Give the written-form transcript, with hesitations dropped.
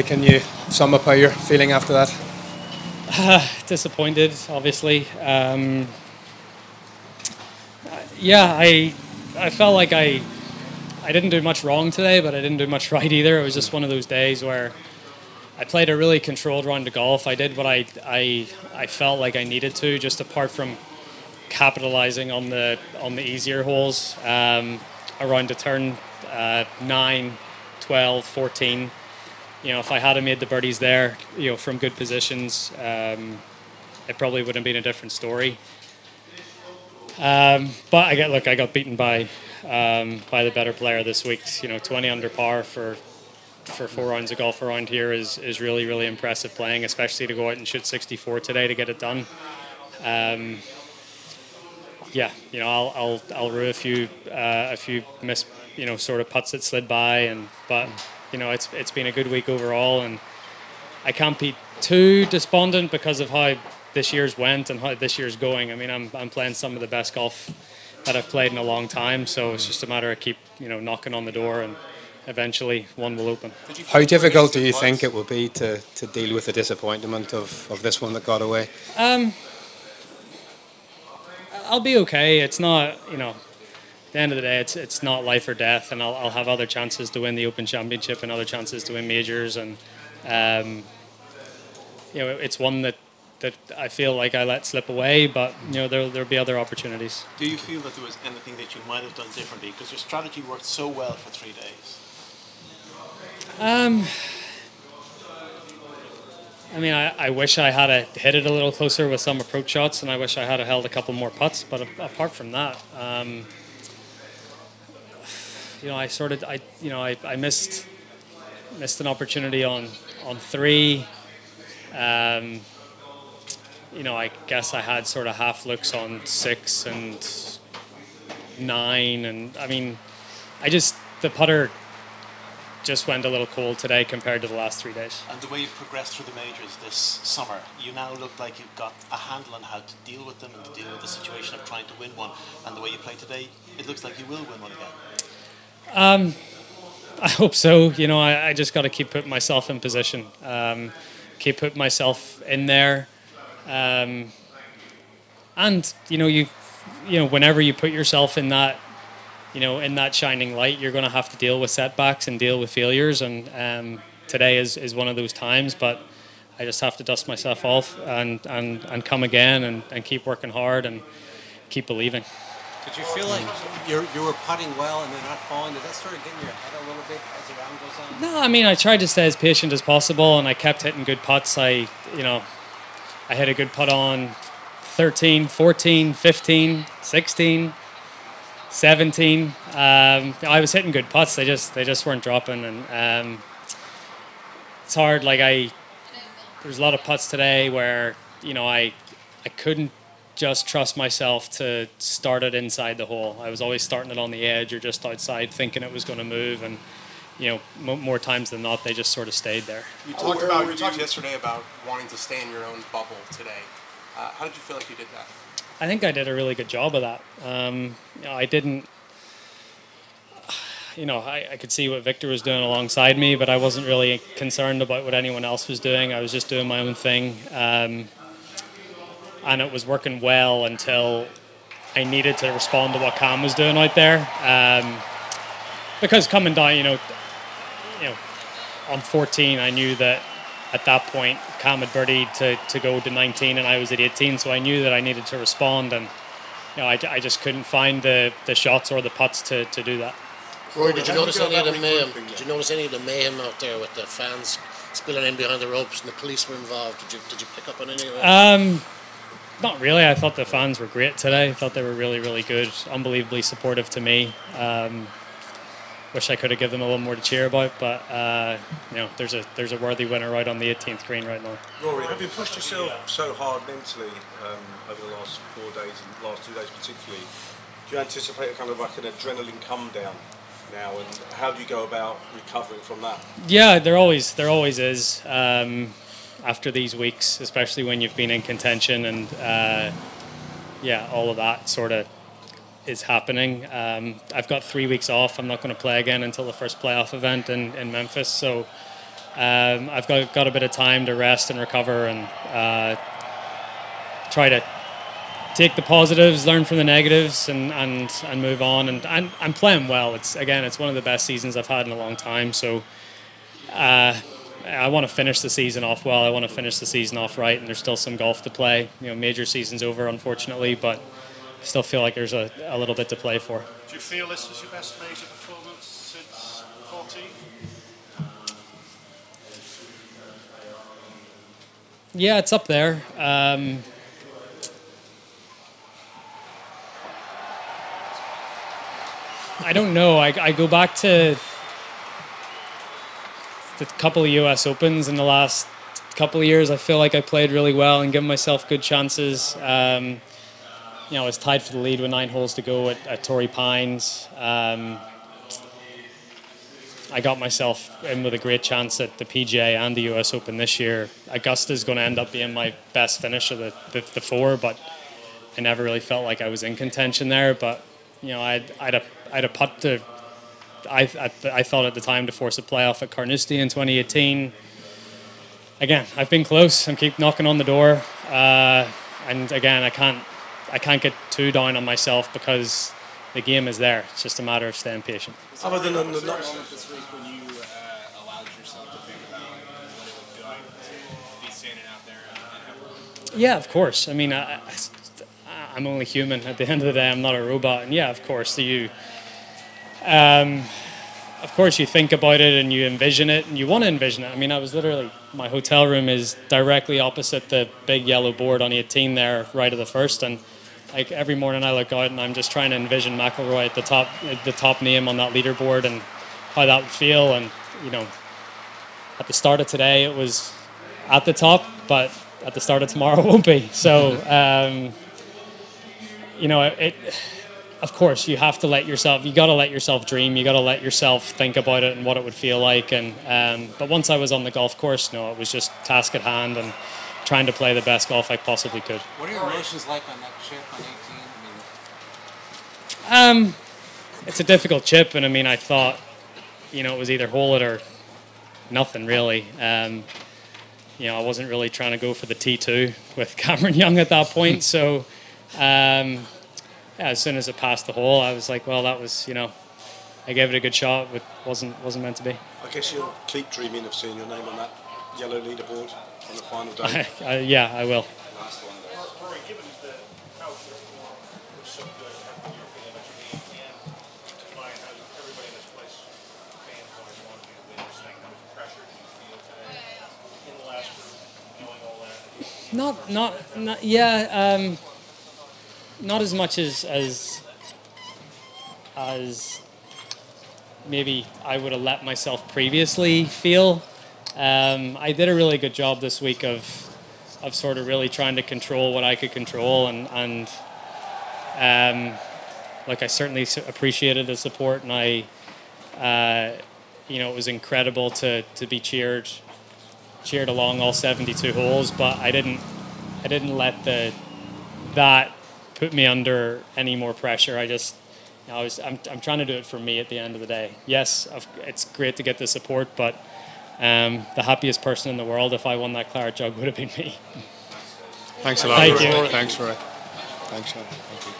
McIlroy. Can you sum up how you're feeling after that? Disappointed, obviously. Yeah, I felt like I didn't do much wrong today, but I didn't do much right either. It was just one of those days where I played a really controlled round of golf. I did what I felt like I needed to, just apart from capitalizing on the easier holes around the turn 9, 12, 14. You know, if I had made the birdies there, you know, from good positions, it probably would have been a different story. But I got beaten by the better player this week. You know, 20 under par for 4 rounds of golf around here is really, really impressive playing, especially to go out and shoot 64 today to get it done. Yeah, you know, I'll rue a few miss, you know, sort of putts that slid by, but you know, it's been a good week overall, and I can't be too despondent because of how this year's went and how this year's going. I mean, I'm playing some of the best golf that I've played in a long time, so it's just a matter of keep, you know, knocking on the door, and eventually one will open. How difficult do you think it will be to deal with the disappointment of this one that got away? I'll be okay. It's not, you know, at the end of the day, it's not life or death, and I'll have other chances to win the Open Championship and other chances to win majors, and you know, it's one that I feel like I let slip away, but you know, there'll be other opportunities. Do you feel that there was anything that you might have done differently, because your strategy worked so well for 3 days? I mean, I wish I had hit it a little closer with some approach shots, and I wish I had held a couple more putts. But apart from that, you know, I missed an opportunity on 3. You know, I guess I had sort of half looks on 6 and 9, and I mean, the putter just went a little cold today compared to the last 3 days. And the way you've progressed through the majors this summer, you now look like you've got a handle on how to deal with them and to deal with the situation of trying to win one. And the way you play today, it looks like you will win one again. I hope so. You know, I just got to keep putting myself in position, keep putting myself in there, and you know, whenever you put yourself in that, you know, in that shining light, you're going to have to deal with setbacks and deal with failures, and today is one of those times. But I just have to dust myself off and come again and keep working hard and keep believing. Did you feel like you were putting well and then not falling? Did that start getting your head a little bit as the round goes on? No, I mean, I tried to stay as patient as possible, and I kept hitting good putts. I hit a good putt on 13, 14, 15, 16, 17. I was hitting good putts. They just weren't dropping, and it's hard. Like there's a lot of putts today where, you know, I couldn't just trust myself to start it inside the hole. I was always starting it on the edge or just outside, thinking it was going to move, and you know, more times than not, they just sort of stayed there. You talked yesterday about wanting to stay in your own bubble today. How did you feel like you did that? I think I did a really good job of that. You know, I didn't. You know, I could see what Victor was doing alongside me, but I wasn't really concerned about what anyone else was doing. I was just doing my own thing, and it was working well until I needed to respond to what Cam was doing out there. Because coming down, you know, on 14, I knew that at that point Cam had birdied to go to 19, and I was at 18, so I knew that I needed to respond, and you know, I just couldn't find the shots or the putts to do that. Rory, did you notice any of the mayhem? Did you notice any of the mayhem out there with the fans spilling in behind the ropes and the police were involved? Did you pick up on any of that? Not really. I thought the fans were great today. I thought they were really, really good, unbelievably supportive to me. Wish I could have given them a little more to cheer about, but you know, there's a worthy winner right on the 18th green right now. Rory, have you pushed yourself so hard mentally over the last 4 days and last 2 days particularly? Do you anticipate a kind of like an adrenaline come down now, and how do you go about recovering from that? Yeah, there always is. After these weeks, especially when you've been in contention, and yeah, all of that sort of is happening. I've got 3 weeks off. I'm not going to play again until the first playoff event in Memphis, so I've got a bit of time to rest and recover and try to take the positives, learn from the negatives, and move on. And I'm playing well. It's one of the best seasons I've had in a long time. So I want to finish the season off well. I want to finish the season off right. And there's still some golf to play. Major season's over, unfortunately, but I still feel like there's a little bit to play for. Do you feel this was your best major performance since 14? Yeah, it's up there. I don't know. I go back to the couple of US Opens in the last couple of years. I feel like I played really well and given myself good chances. I was tied for the lead with 9 holes to go at Torrey Pines. I got myself in with a great chance at the PGA and the US Open this year. Augusta's going to end up being my best finish of the 4, but I never really felt like I was in contention there. But I'd a putt to, I thought at the time, to force a playoff at Carnoustie in 2018. Again, I've been close and keep knocking on the door. And again, I can't get too down on myself because the game is there. It's just a matter of staying patient. Other than the moment this week when you allowed yourself to think about what it would feel like to be standing out there? Yeah, of course. I mean, I'm only human. At the end of the day, I'm not a robot. And yeah, of course, of course you think about it and you envision it and you want to envision it. I mean, I was literally, my hotel room is directly opposite the big yellow board on 18 there, right at the first. And like every morning I look out and I'm just trying to envision McIlroy at the top name on that leaderboard and how that would feel. And, at the start of today, it was at the top, but at the start of tomorrow, it won't be. So, of course, you have to you got to let yourself dream. You got to let yourself think about it and what it would feel like. And but once I was on the golf course, no, it was just task at hand and trying to play the best golf I possibly could. What are your emotions like on that chip on 18? It's a difficult chip, and I mean, I thought, it was either hole it or nothing really. I wasn't really trying to go for the T2 with Cameron Young at that point, so. As soon as it passed the hole, I was like, well, that was, I gave it a good shot, but wasn't meant to be. I guess you'll keep dreaming of seeing your name on that yellow leaderboard on the final day. Yeah, I will. Rory, given how your form was so good at the European Amateur and to find how everybody in this place, fans-wise, wanted you to win this thing, how much pressure do you feel today in the last group, knowing all that? Not as much as maybe I would have let myself previously feel. I did a really good job this week of sort of really trying to control what I could control, and I certainly appreciated the support, and it was incredible to be cheered along all 72 holes, but I didn't let that put me under any more pressure. I'm trying to do it for me at the end of the day. Yes, it's great to get the support, but the happiest person in the world, if I won that claret jug, would have been me. Thanks a lot. Thank you. Thanks, Rory. Thanks, Rory. Thank you.